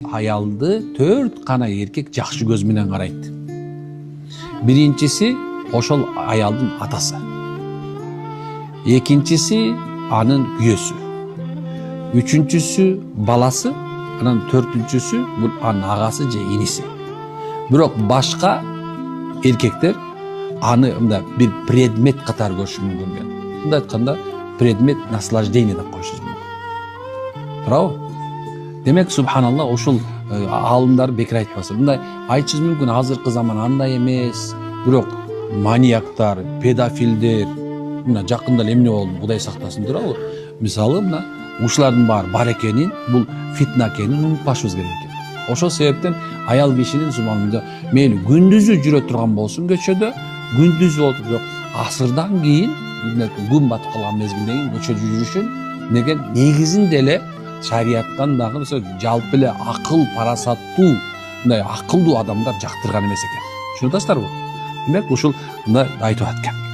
Аялды 4 кана эркек жакшы көз менен карайт. Биринчиси ошол аялдын атасы. Экинчиси анын күйөөсү. Үчүнчүсү баласы, анан төртүнчүсү бул анын агасы же иниси. Бирок башка эркектер аны мындай бир предмет катары көрүшү мүмкүн. Мындай айтканда предмет наслаждения деп коюшубуз мүмкүн. Туурабы? Демек, субханалла, ошол алымдар бекер айтпаса. Мындай айтышыбыз мүмкүн, азыркы заман андай эмес, бирок маньяктар, педофилдер, мына жакында эле эмне болду, Кудай сактасын, туурабы? Мисалы, мына ушулардын баары бар экенин, бул фитна экенин унутпашыбыз керек экен. Ошол себептен аял кишинин субханалла мейли күндүзү жүрө турган болсун көчөдө, күндүз болуп жок, асырдан кийин, күн батып калган мезгилден кийин көчөдө жүрүшүн деген негизинде эле шарияттан дагы жалпы эле акыл, парасаттуу, мындай акылдуу адамдар жактырган эмес экен. Түшүнүп атасыздарбы? Демек, ушул мындай айтып атат экен.